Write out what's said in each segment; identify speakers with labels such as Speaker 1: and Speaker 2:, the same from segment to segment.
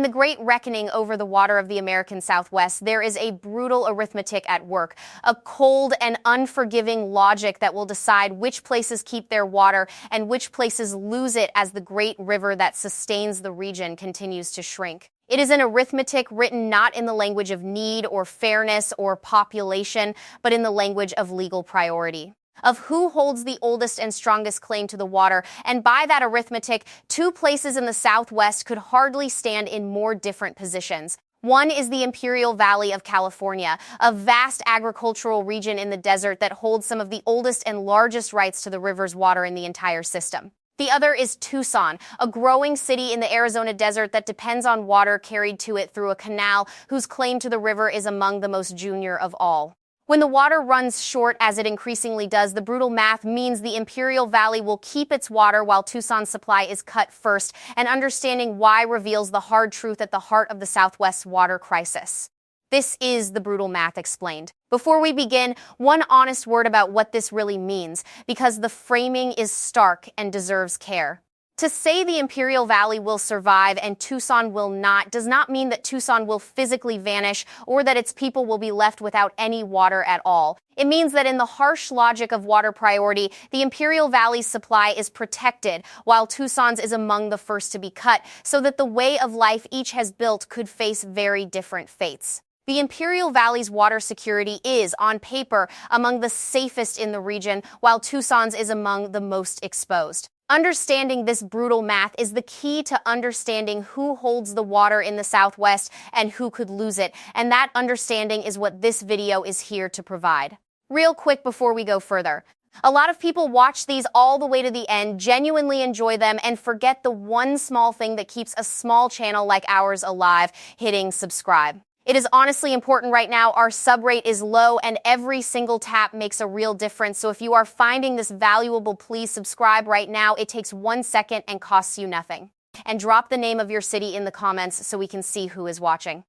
Speaker 1: the great reckoning over the water of the American Southwest, there is a brutal arithmetic at work, a cold and unforgiving logic that will decide which places keep their water and which places lose it as the great river that sustains the region continues to shrink. It is an arithmetic written not in the language of need or fairness or population, but in the language of legal priority, of who holds the oldest and strongest claim to the water, and by that arithmetic, two places in the Southwest could hardly stand in more different positions. One is the Imperial Valley of California, a vast agricultural region in the desert that holds some of the oldest and largest rights to the river's water in the entire system. The other is Tucson, a growing city in the Arizona desert that depends on water carried to it through a canal whose claim to the river is among the most junior of all. When the water runs short, as it increasingly does, the brutal math means the Imperial Valley will keep its water while Tucson's supply is cut first, and understanding why reveals the hard truth at the heart of the Southwest's water crisis. This is the brutal math explained. Before we begin, one honest word about what this really means, because the framing is stark and deserves care. To say the Imperial Valley will survive and Tucson will not does not mean that Tucson will physically vanish or that its people will be left without any water at all. It means that in the harsh logic of water priority, the Imperial Valley's supply is protected, while Tucson's is among the first to be cut, so that the way of life each has built could face very different fates. The Imperial Valley's water security is, on paper, among the safest in the region, while Tucson's is among the most exposed. Understanding this brutal math is the key to understanding who holds the water in the Southwest and who could lose it, and that understanding is what this video is here to provide. Real quick before we go further. A lot of people watch these all the way to the end, genuinely enjoy them, and forget the one small thing that keeps a small channel like ours alive, hitting subscribe. It is honestly important right now. Our sub rate is low and every single tap makes a real difference. So if you are finding this valuable, please subscribe right now. It takes 1 second and costs you nothing. And drop the name of your city in the comments so we can see who is watching.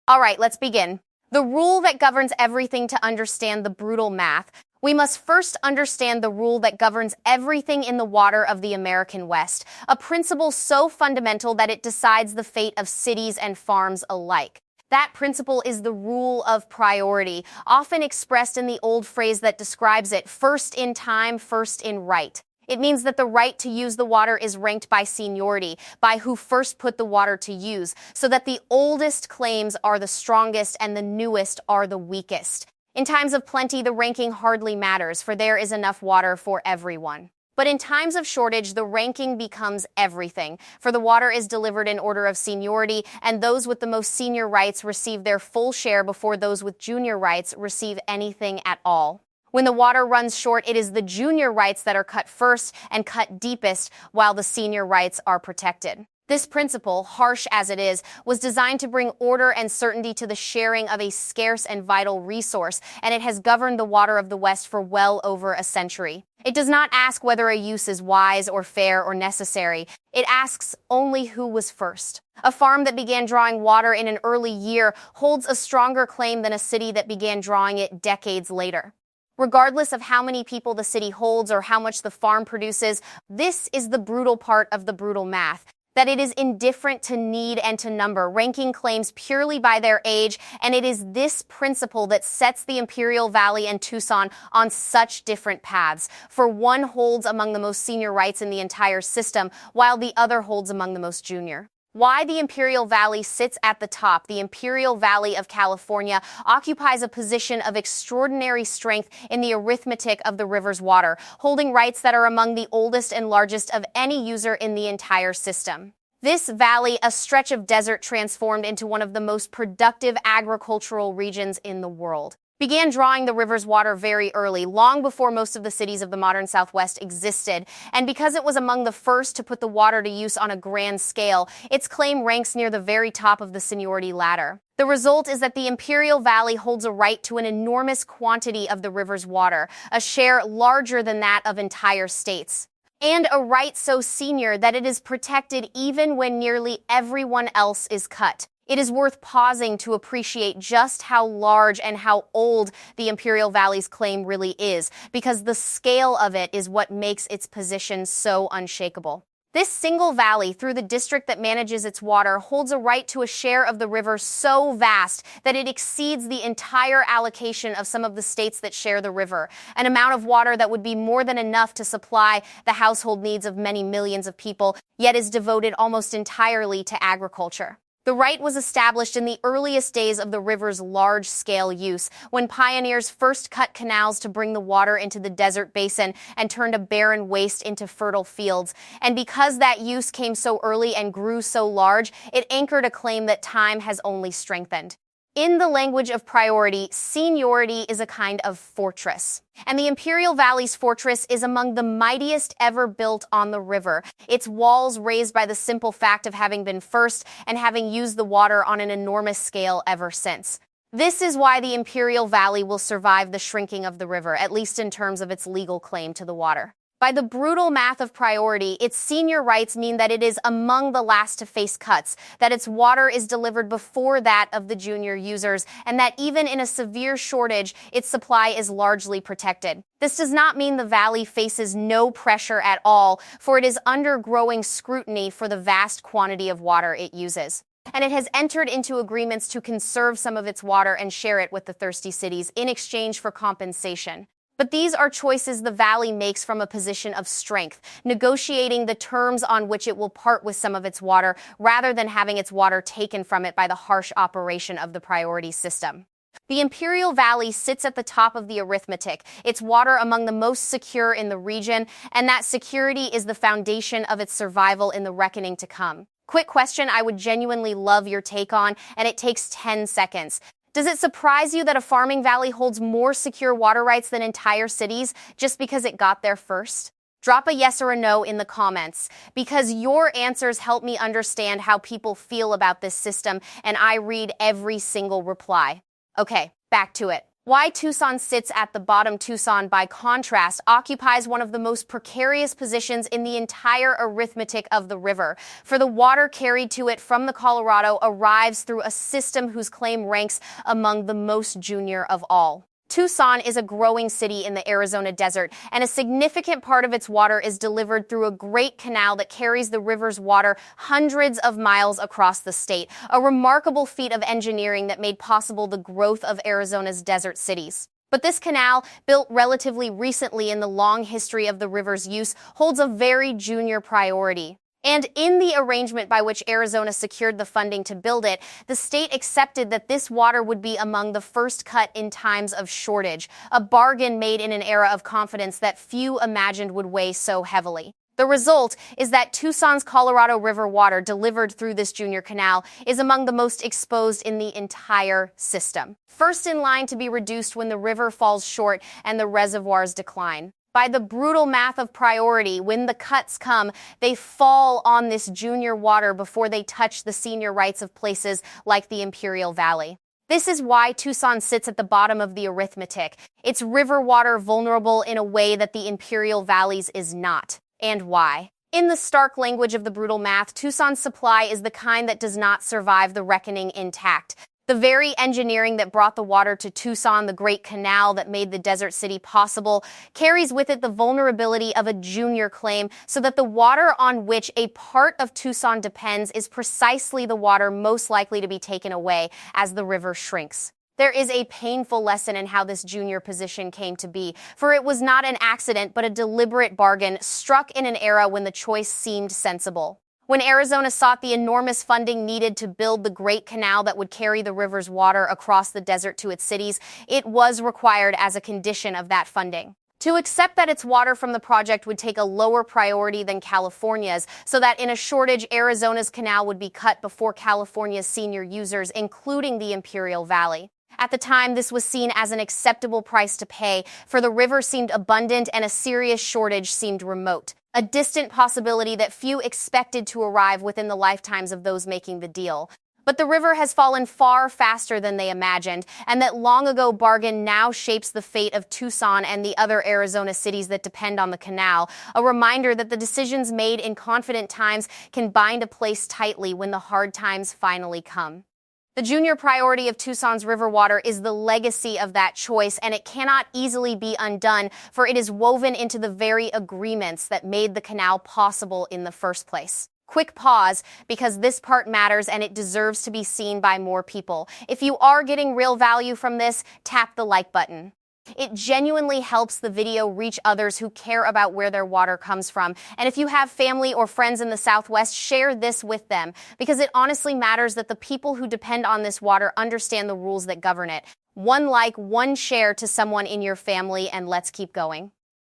Speaker 1: All right, let's begin. The rule that governs everything to understand the brutal math. We must first understand the rule that governs everything in the water of the American West, a principle so fundamental that it decides the fate of cities and farms alike. That principle is the rule of priority, often expressed in the old phrase that describes it, first in time, first in right. It means that the right to use the water is ranked by seniority, by who first put the water to use, so that the oldest claims are the strongest and the newest are the weakest. In times of plenty, the ranking hardly matters, for there is enough water for everyone. But in times of shortage, the ranking becomes everything, for the water is delivered in order of seniority, and those with the most senior rights receive their full share before those with junior rights receive anything at all. When the water runs short, it is the junior rights that are cut first and cut deepest, while the senior rights are protected. This principle, harsh as it is, was designed to bring order and certainty to the sharing of a scarce and vital resource, and it has governed the water of the West for well over a century. It does not ask whether a use is wise or fair or necessary. It asks only who was first. A farm that began drawing water in an early year holds a stronger claim than a city that began drawing it decades later. Regardless of how many people the city holds or how much the farm produces, this is the brutal part of the brutal math. That it is indifferent to need and to number, ranking claims purely by their age, and it is this principle that sets the Imperial Valley and Tucson on such different paths, for one holds among the most senior rights in the entire system, while the other holds among the most junior. Why the Imperial Valley sits at the top, the Imperial Valley of California occupies a position of extraordinary strength in the arithmetic of the river's water, holding rights that are among the oldest and largest of any user in the entire system. This valley, a stretch of desert transformed into one of the most productive agricultural regions in the world, began drawing the river's water very early, long before most of the cities of the modern Southwest existed, and because it was among the first to put the water to use on a grand scale, its claim ranks near the very top of the seniority ladder. The result is that the Imperial Valley holds a right to an enormous quantity of the river's water, a share larger than that of entire states, and a right so senior that it is protected even when nearly everyone else is cut. It is worth pausing to appreciate just how large and how old the Imperial Valley's claim really is, because the scale of it is what makes its position so unshakable. This single valley, through the district that manages its water, holds a right to a share of the river so vast that it exceeds the entire allocation of some of the states that share the river, an amount of water that would be more than enough to supply the household needs of many millions of people, yet is devoted almost entirely to agriculture. The right was established in the earliest days of the river's large-scale use, when pioneers first cut canals to bring the water into the desert basin and turned a barren waste into fertile fields. And because that use came so early and grew so large, it anchored a claim that time has only strengthened. In the language of priority, seniority is a kind of fortress. And the Imperial Valley's fortress is among the mightiest ever built on the river, its walls raised by the simple fact of having been first and having used the water on an enormous scale ever since. This is why the Imperial Valley will survive the shrinking of the river, at least in terms of its legal claim to the water. By the brutal math of priority, its senior rights mean that it is among the last to face cuts, that its water is delivered before that of the junior users, and that even in a severe shortage, its supply is largely protected. This does not mean the valley faces no pressure at all, for it is under growing scrutiny for the vast quantity of water it uses. And it has entered into agreements to conserve some of its water and share it with the thirsty cities in exchange for compensation. But these are choices the valley makes from a position of strength, negotiating the terms on which it will part with some of its water, rather than having its water taken from it by the harsh operation of the priority system. The Imperial Valley sits at the top of the arithmetic, its water among the most secure in the region, and that security is the foundation of its survival in the reckoning to come. Quick question I would genuinely love your take on, and it takes 10 seconds. Does it surprise you that a farming valley holds more secure water rights than entire cities just because it got there first? Drop a yes or a no in the comments, because your answers help me understand how people feel about this system, and I read every single reply. Okay, back to it. Why Tucson sits at the bottom. Tucson, by contrast, occupies one of the most precarious positions in the entire arithmetic of the river, for the water carried to it from the Colorado arrives through a system whose claim ranks among the most junior of all. Tucson is a growing city in the Arizona desert, and a significant part of its water is delivered through a great canal that carries the river's water hundreds of miles across the state, a remarkable feat of engineering that made possible the growth of Arizona's desert cities. But this canal, built relatively recently in the long history of the river's use, holds a very junior priority. And in the arrangement by which Arizona secured the funding to build it, the state accepted that this water would be among the first cut in times of shortage, a bargain made in an era of confidence that few imagined would weigh so heavily. The result is that Tucson's Colorado River water delivered through this junior canal is among the most exposed in the entire system, first in line to be reduced when the river falls short and the reservoirs decline. By the brutal math of priority, when the cuts come, they fall on this junior water before they touch the senior rights of places like the Imperial Valley. This is why Tucson sits at the bottom of the arithmetic, its river water vulnerable in a way that the Imperial Valley's is not. And why? In the stark language of the brutal math, Tucson's supply is the kind that does not survive the reckoning intact. The very engineering that brought the water to Tucson, the great canal that made the desert city possible, carries with it the vulnerability of a junior claim, so that the water on which a part of Tucson depends is precisely the water most likely to be taken away as the river shrinks. There is a painful lesson in how this junior position came to be, for it was not an accident but a deliberate bargain struck in an era when the choice seemed sensible. When Arizona sought the enormous funding needed to build the great canal that would carry the river's water across the desert to its cities, it was required as a condition of that funding to accept that its water from the project would take a lower priority than California's, so that in a shortage, Arizona's canal would be cut before California's senior users, including the Imperial Valley. At the time, this was seen as an acceptable price to pay, for the river seemed abundant and a serious shortage seemed remote, a distant possibility that few expected to arrive within the lifetimes of those making the deal. But the river has fallen far faster than they imagined, and that long-ago bargain now shapes the fate of Tucson and the other Arizona cities that depend on the canal, a reminder that the decisions made in confident times can bind a place tightly when the hard times finally come. The junior priority of Tucson's river water is the legacy of that choice, and it cannot easily be undone, for it is woven into the very agreements that made the canal possible in the first place. Quick pause, because this part matters and it deserves to be seen by more people. If you are getting real value from this, tap the like button. It genuinely helps the video reach others who care about where their water comes from. And if you have family or friends in the Southwest, share this with them, because it honestly matters that the people who depend on this water understand the rules that govern it. One like, one share to someone in your family, and let's keep going.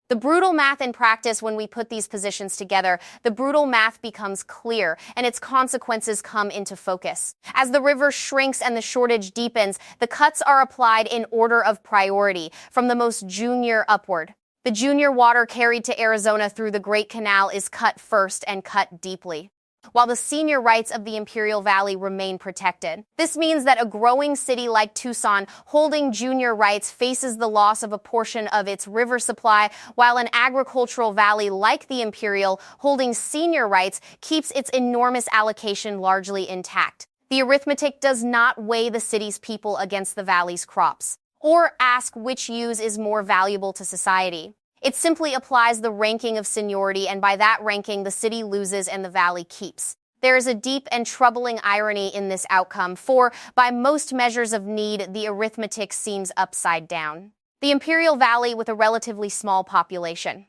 Speaker 1: The brutal math in practice, when we put these positions together, the brutal math becomes clear and its consequences come into focus. As the river shrinks and the shortage deepens, the cuts are applied in order of priority, from the most junior upward. The junior water carried to Arizona through the Great Canal is cut first and cut deeply, while the senior rights of the Imperial Valley remain protected. This means that a growing city like Tucson holding junior rights faces the loss of a portion of its river supply, while an agricultural valley like the Imperial holding senior rights keeps its enormous allocation largely intact. The arithmetic does not weigh the city's people against the valley's crops, or ask which use is more valuable to society. It simply applies the ranking of seniority, and by that ranking, the city loses and the valley keeps. There is a deep and troubling irony in this outcome, for by most measures of need, the arithmetic seems upside down. The Imperial Valley, with a relatively small population,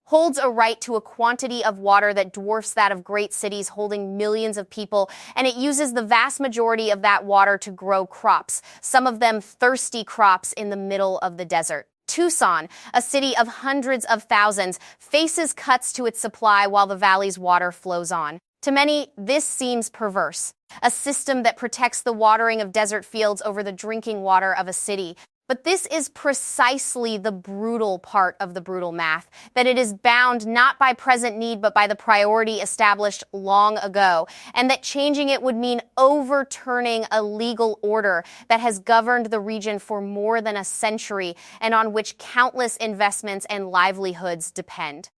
Speaker 1: holds a right to a quantity of water that dwarfs that of great cities holding millions of people, and it uses the vast majority of that water to grow crops, some of them thirsty crops in the middle of the desert. Tucson, a city of hundreds of thousands, faces cuts to its supply while the valley's water flows on. To many, this seems perverse, a system that protects the watering of desert fields over the drinking water of a city. But this is precisely the brutal part of the brutal math, that it is bound not by present need but by the priority established long ago, and that changing it would mean overturning a legal order that has governed the region for more than a century and on which countless investments and livelihoods depend.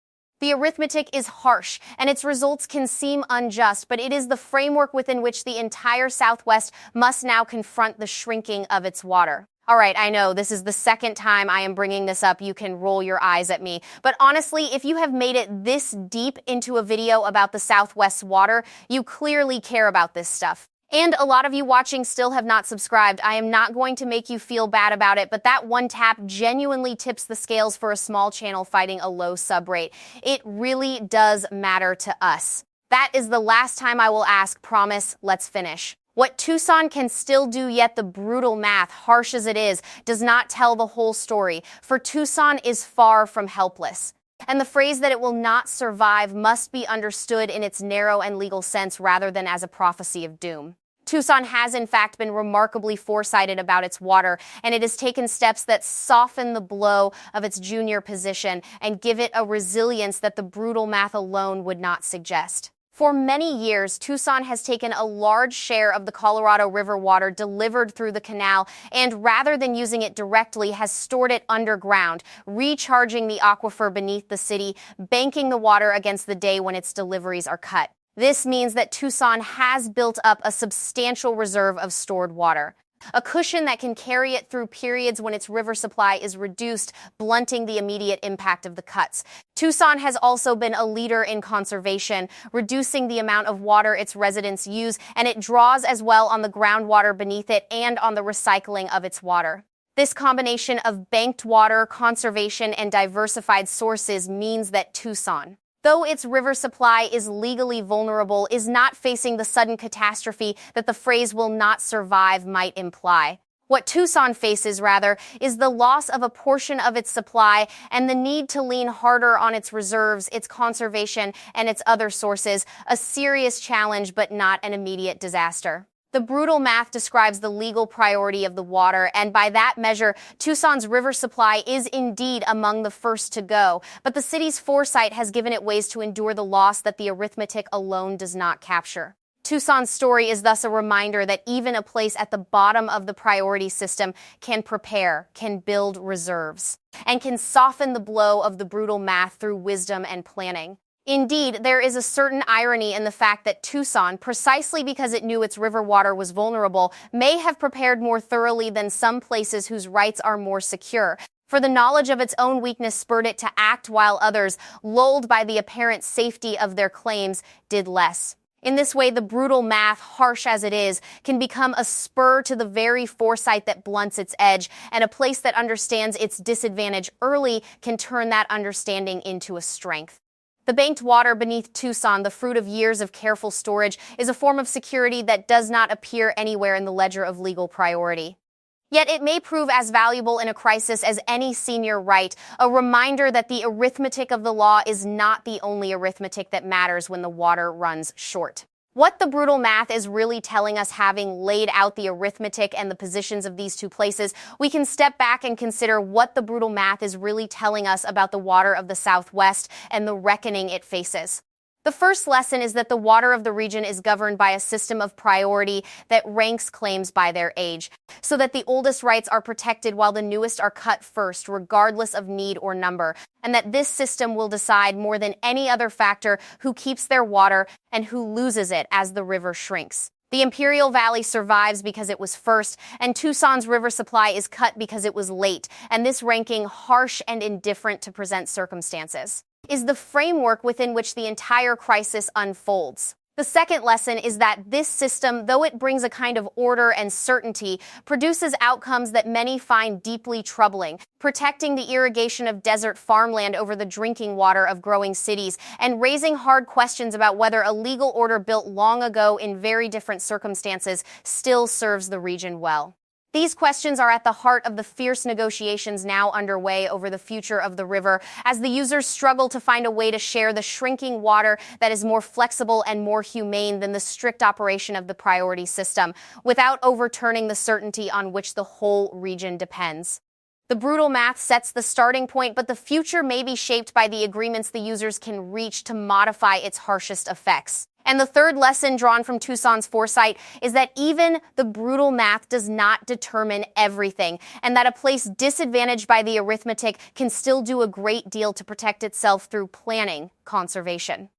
Speaker 1: The arithmetic is harsh, and its results can seem unjust, but it is the framework within which the entire Southwest must now confront the shrinking of its water. All right, I know this is the second time I am bringing this up. You can roll your eyes at me. But honestly, if you have made it this deep into a video about the Southwest's water, you clearly care about this stuff. And a lot of you watching still have not subscribed. I am not going to make you feel bad about it, but that one tap genuinely tips the scales for a small channel fighting a low sub rate. It really does matter to us. That is the last time I will ask. Promise, let's finish. What Tucson can still do, yet the brutal math, harsh as it is, does not tell the whole story, for Tucson is far from helpless. And the phrase that it will not survive must be understood in its narrow and legal sense rather than as a prophecy of doom. Tucson has in fact been remarkably foresighted about its water, and it has taken steps that soften the blow of its junior position and give it a resilience that the brutal math alone would not suggest. For many years, Tucson has taken a large share of the Colorado River water delivered through the canal, and rather than using it directly, has stored it underground, recharging the aquifer beneath the city, banking the water against the day when its deliveries are cut. This means that Tucson has built up a substantial reserve of stored water, a cushion that can carry it through periods when its river supply is reduced, blunting the immediate impact of the cuts. Tucson has also been a leader in conservation, reducing the amount of water its residents use, and it draws as well on the groundwater beneath it and on the recycling of its water. This combination of banked water, conservation, and diversified sources means that Tucson, though its river supply is legally vulnerable, is not facing the sudden catastrophe that the phrase "will not survive" might imply. What Tucson faces, rather, is the loss of a portion of its supply and the need to lean harder on its reserves, its conservation, and its other sources, a serious challenge but not an immediate disaster. The brutal math describes the legal priority of the water, and by that measure, Tucson's river supply is indeed among the first to go. But the city's foresight has given it ways to endure the loss that the arithmetic alone does not capture. Tucson's story is thus a reminder that even a place at the bottom of the priority system can prepare, can build reserves, and can soften the blow of the brutal math through wisdom and planning. Indeed, there is a certain irony in the fact that Tucson, precisely because it knew its river water was vulnerable, may have prepared more thoroughly than some places whose rights are more secure. For the knowledge of its own weakness spurred it to act, while others, lulled by the apparent safety of their claims, did less. In this way, the brutal math, harsh as it is, can become a spur to the very foresight that blunts its edge, and a place that understands its disadvantage early can turn that understanding into a strength. The banked water beneath Tucson, the fruit of years of careful storage, is a form of security that does not appear anywhere in the ledger of legal priority. Yet it may prove as valuable in a crisis as any senior right, a reminder that the arithmetic of the law is not the only arithmetic that matters when the water runs short. What the brutal math is really telling us, having laid out the arithmetic and the positions of these two places, we can step back and consider what the brutal math is really telling us about the water of the Southwest and the reckoning it faces. The first lesson is that the water of the region is governed by a system of priority that ranks claims by their age, so that the oldest rights are protected while the newest are cut first, regardless of need or number, and that this system will decide more than any other factor who keeps their water and who loses it as the river shrinks. The Imperial Valley survives because it was first, and Tucson's river supply is cut because it was late, and this ranking, harsh and indifferent to present circumstances, is the framework within which the entire crisis unfolds. The second lesson is that this system, though it brings a kind of order and certainty, produces outcomes that many find deeply troubling, protecting the irrigation of desert farmland over the drinking water of growing cities, and raising hard questions about whether a legal order built long ago in very different circumstances still serves the region well. These questions are at the heart of the fierce negotiations now underway over the future of the river, as the users struggle to find a way to share the shrinking water that is more flexible and more humane than the strict operation of the priority system, without overturning the certainty on which the whole region depends. The brutal math sets the starting point, but the future may be shaped by the agreements the users can reach to modify its harshest effects. And the third lesson drawn from Tucson's foresight is that even the brutal math does not determine everything, and that a place disadvantaged by the arithmetic can still do a great deal to protect itself through planning, conservation,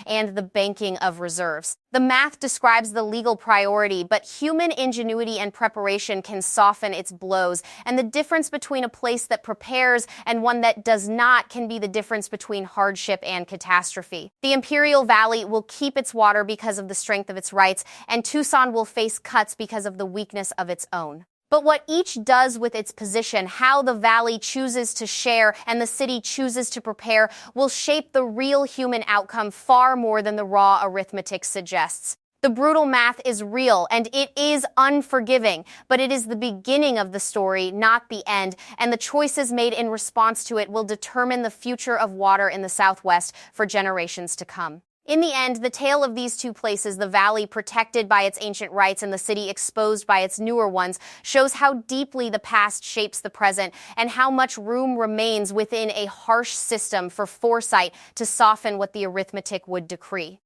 Speaker 1: and the banking of reserves. The math describes the legal priority, but human ingenuity and preparation can soften its blows, and the difference between a place that prepares and one that does not can be the difference between hardship and catastrophe. The Imperial Valley will keep its water because of the strength of its rights, and Tucson will face cuts because of the weakness of its own. But what each does with its position, how the valley chooses to share and the city chooses to prepare, will shape the real human outcome far more than the raw arithmetic suggests. The brutal math is real, and it is unforgiving, but it is the beginning of the story, not the end, and the choices made in response to it will determine the future of water in the Southwest for generations to come. In the end, the tale of these two places, the valley protected by its ancient rights and the city exposed by its newer ones, shows how deeply the past shapes the present and how much room remains within a harsh system for foresight to soften what the arithmetic would decree.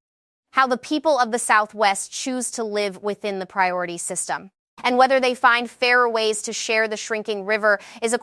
Speaker 1: How the people of the Southwest choose to live within the priority system, and whether they find fairer ways to share the shrinking river is a